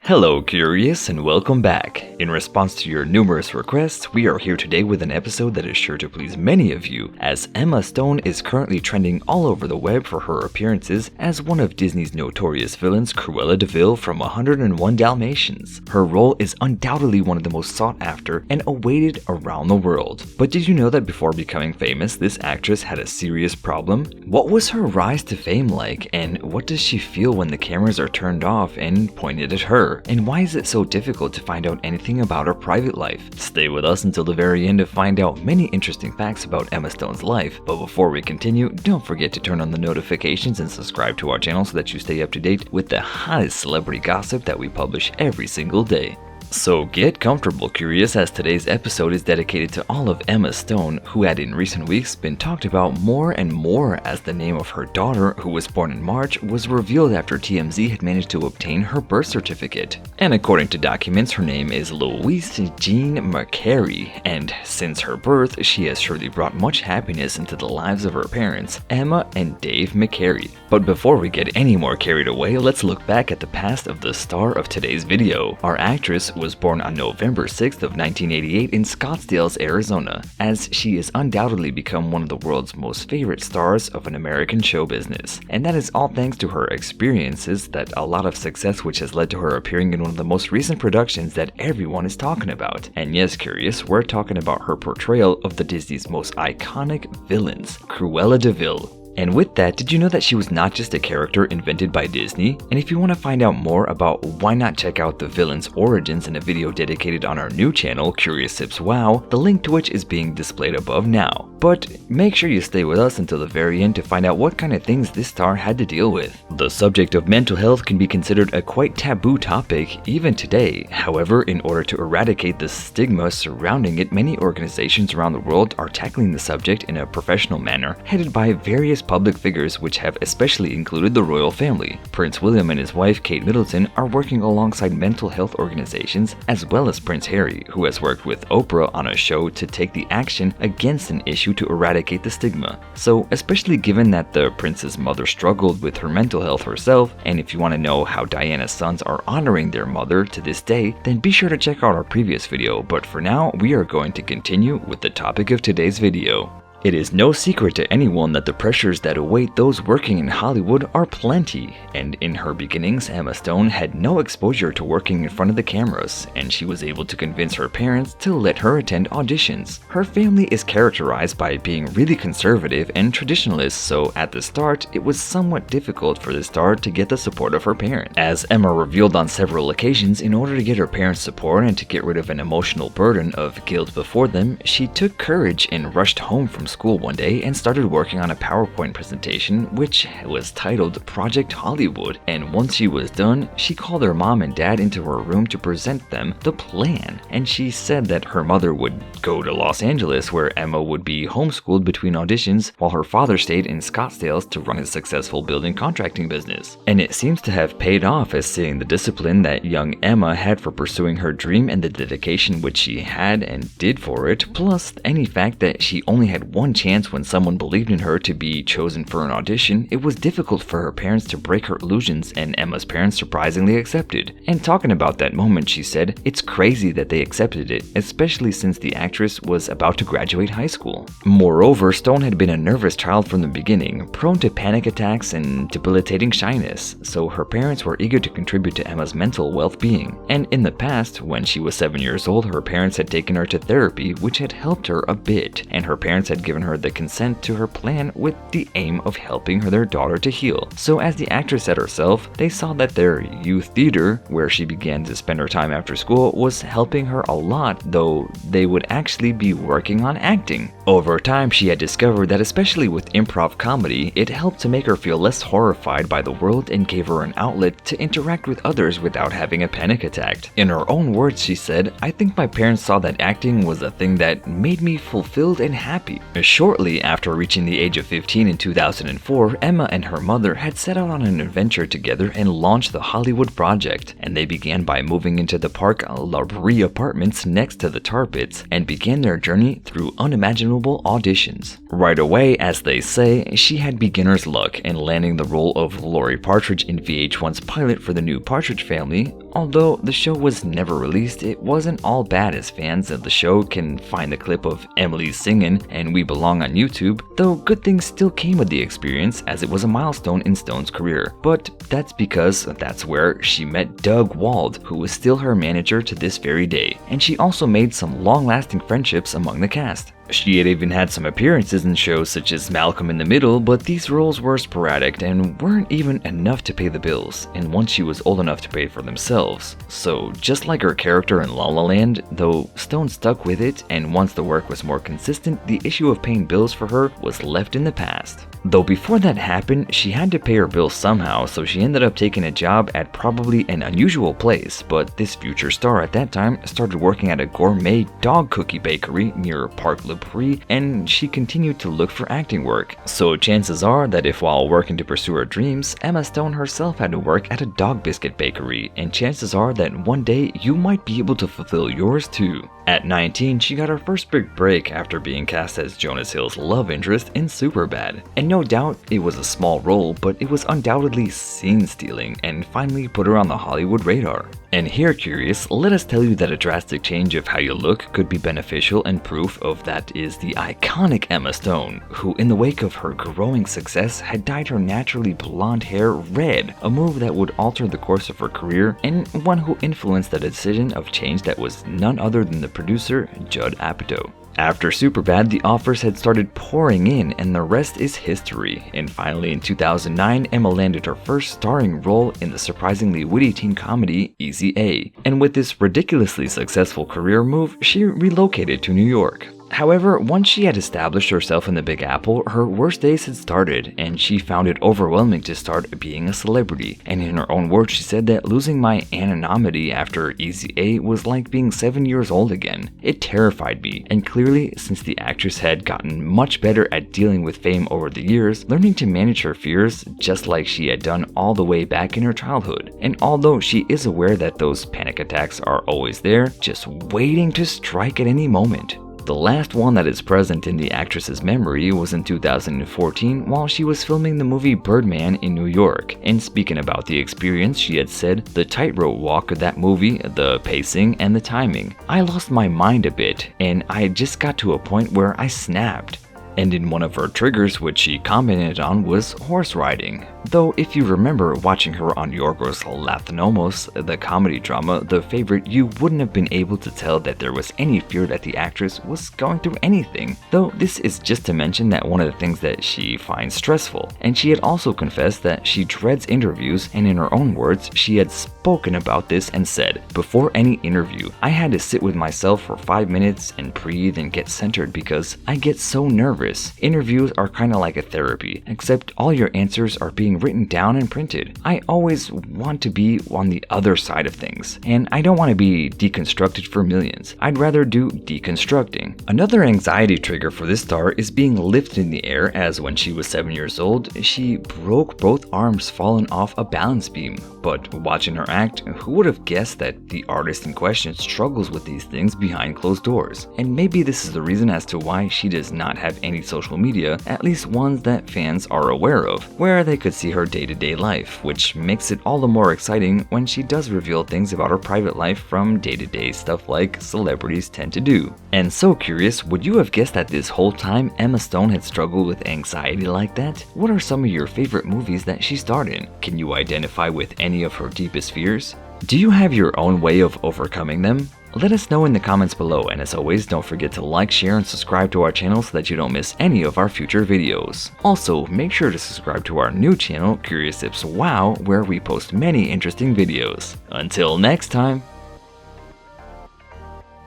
Hello Curious and welcome back. In response to your numerous requests, we are here today with an episode that is sure to please many of you, as Emma Stone is currently trending all over the web for her appearances as one of Disney's notorious villains, Cruella de Vil from 101 Dalmatians. Her role is undoubtedly one of the most sought after and awaited around the world. But did you know that before becoming famous, this actress had a serious problem? What was her rise to fame like, and what does she feel when the cameras are turned off and pointed at her? And why is it so difficult to find out anything about her private life? Stay with us until the very end to find out many interesting facts about Emma Stone's life. But before we continue, don't forget to turn on the notifications and subscribe to our channel so that you stay up to date with the hottest celebrity gossip that we publish every single day. So get comfortable, Curious, as today's episode is dedicated to all of Emma Stone, who had in recent weeks been talked about more and more as the name of her daughter, who was born in March, was revealed after TMZ had managed to obtain her birth certificate. And according to documents, her name is Louise Jean McCary, and since her birth, she has surely brought much happiness into the lives of her parents, Emma and Dave McCary. But before we get any more carried away, let's look back at the past of the star of today's video. Our actress was born on November 6th of 1988 in Scottsdale, Arizona, as she has undoubtedly become one of the world's most favorite stars of an American show business. And that is all thanks to her experiences, that a lot of success which has led to her appearing in one of the most recent productions that everyone is talking about. And yes, Curious, we're talking about her portrayal of the Disney's most iconic villains, Cruella de Vil. And with that, did you know that she was not just a character invented by Disney? And if you want to find out more about why not check out the villain's origins in a video dedicated on our new channel, CURIOSIPS WOW, the link to which is being displayed above now. But make sure you stay with us until the very end to find out what kind of things this star had to deal with. The subject of mental health can be considered a quite taboo topic even today. However, in order to eradicate the stigma surrounding it, many organizations around the world are tackling the subject in a professional manner, headed by various public figures which have especially included the royal family. Prince William and his wife Kate Middleton are working alongside mental health organizations, as well as Prince Harry, who has worked with Oprah on a show to take the action against an issue to eradicate the stigma. So especially given that the prince's mother struggled with her mental health herself, and if you want to know how Diana's sons are honoring their mother to this day, then be sure to check out our previous video. But for now, we are going to continue with the topic of today's video. It is no secret to anyone that the pressures that await those working in Hollywood are plenty, and in her beginnings, Emma Stone had no exposure to working in front of the cameras, and she was able to convince her parents to let her attend auditions. Her family is characterized by being really conservative and traditionalist, so at the start, it was somewhat difficult for the star to get the support of her parents. As Emma revealed on several occasions, in order to get her parents' support and to get rid of an emotional burden of guilt before them, she took courage and rushed home from school one day and started working on a PowerPoint presentation which was titled Project Hollywood, and once she was done, she called her mom and dad into her room to present them the plan, and she said that her mother would go to Los Angeles where Emma would be homeschooled between auditions while her father stayed in Scottsdale to run his successful building contracting business. And it seems to have paid off, as seeing the discipline that young Emma had for pursuing her dream and the dedication which she had and did for it, plus any fact that she only had one chance when someone believed in her to be chosen for an audition, it was difficult for her parents to break her illusions, and Emma's parents surprisingly accepted. And talking about that moment, she said, "It's crazy that they accepted it, especially since the actress was about to graduate high school." Moreover, Stone had been a nervous child from the beginning, prone to panic attacks and debilitating shyness, so her parents were eager to contribute to Emma's mental well-being. And in the past, when she was 7 years old, her parents had taken her to therapy, which had helped her a bit, and her parents had given her the consent to her plan with the aim of helping their daughter to heal. So as the actress said herself, they saw that their youth theater, where she began to spend her time after school, was helping her a lot, though they would actually be working on acting. Over time, she had discovered that especially with improv comedy, it helped to make her feel less horrified by the world and gave her an outlet to interact with others without having a panic attack. In her own words, she said, "I think my parents saw that acting was a thing that made me fulfilled and happy." Shortly after reaching the age of 15 in 2004, Emma and her mother had set out on an adventure together and launched the Hollywood Project, and they began by moving into the Park La Brie apartments next to the Tar Pits and began their journey through unimaginable auditions. Right away, as they say, she had beginner's luck in landing the role of Lori Partridge in VH1's pilot for the new Partridge Family. Although the show was never released, it wasn't all bad, as fans of the show can find the clip of Emily singing and We Belong on YouTube, though good things still came with the experience as it was a milestone in Stone's career. But that's because that's where she met Doug Wald, who is still her manager to this very day, and she also made some long-lasting friendships among the cast. She had even had some appearances in shows such as Malcolm in the Middle, but these roles were sporadic and weren't even enough to pay the bills, and once she was old enough to pay for themselves. So just like her character in La La Land, though Stone stuck with it, and once the work was more consistent, the issue of paying bills for her was left in the past. Though before that happened, she had to pay her bills somehow, so she ended up taking a job at probably an unusual place, but this future star at that time started working at a gourmet dog cookie bakery near Park La Brie, and she continued to look for acting work. So chances are that if while working to pursue her dreams, Emma Stone herself had to work at a dog biscuit bakery, and chances are that one day you might be able to fulfill yours too. At 19, she got her first big break after being cast as Jonas Hill's love interest in Superbad. And no doubt it was a small role, but it was undoubtedly scene-stealing and finally put her on the Hollywood radar. And here, Curious, let us tell you that a drastic change of how you look could be beneficial, and proof of that is the iconic Emma Stone, who in the wake of her growing success had dyed her naturally blonde hair red, a move that would alter the course of her career, and one who influenced the decision of change that was none other than the producer Judd Apatow. After Superbad, the offers had started pouring in, and the rest is history. And finally, in 2009, Emma landed her first starring role in the surprisingly witty teen comedy Easy A. And with this ridiculously successful career move, she relocated to New York. However, once she had established herself in the Big Apple, her worst days had started, and she found it overwhelming to start being a celebrity. And in her own words, she said that losing my anonymity after Easy A was like being 7 years old again. It terrified me, and clearly, since the actress had gotten much better at dealing with fame over the years, learning to manage her fears just like she had done all the way back in her childhood. And although she is aware that those panic attacks are always there, just waiting to strike at any moment. The last one that is present in the actress's memory was in 2014 while she was filming the movie Birdman in New York. And speaking about the experience, she had said, "The tightrope walk of that movie, the pacing and the timing. I lost my mind a bit, and I just got to a point where I snapped." And in one of her triggers, which she commented on, was horse riding. Though if you remember watching her on Yorgos Lanthimos, the comedy drama The Favorite, you wouldn't have been able to tell that there was any fear that the actress was going through anything. Though this is just to mention that one of the things that she finds stressful. And she had also confessed that she dreads interviews, and in her own words, she had spoken about this and said, "Before any interview, I had to sit with myself for 5 minutes and breathe and get centered because I get so nervous. Interviews are kind of like a therapy, except all your answers are being written down and printed. I always want to be on the other side of things, and I don't want to be deconstructed for millions. I'd rather do deconstructing." Another anxiety trigger for this star is being lifted in the air, as when she was 7 years old, she broke both arms falling off a balance beam. But watching her act, who would have guessed that the artist in question struggles with these things behind closed doors? And maybe this is the reason as to why she does not have any social media, at least ones that fans are aware of, where they could see her day-to-day life, which makes it all the more exciting when she does reveal things about her private life from day-to-day stuff like celebrities tend to do. And so, Curious, would you have guessed that this whole time Emma Stone had struggled with anxiety like that? What are some of your favorite movies that she starred in? Can you identify with any of her deepest fears? Do you have your own way of overcoming them? Let us know in the comments below, and as always, don't forget to like, share, and subscribe to our channel so that you don't miss any of our future videos. Also, make sure to subscribe to our new channel, CURIOSIPS WOW, where we post many interesting videos. Until next time!